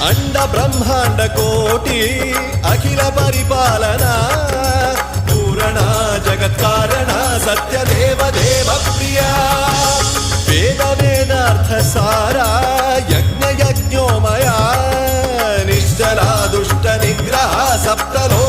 अंड ब्रह्मांड कोटि अखिल परिपालना पूरणा जगत्कारणा सत्यदेव देव प्रिया वेद वेदार्थ सारा यज्ञ यज्ञोमया निश्चला दुष्ट निग्रह सप्तलो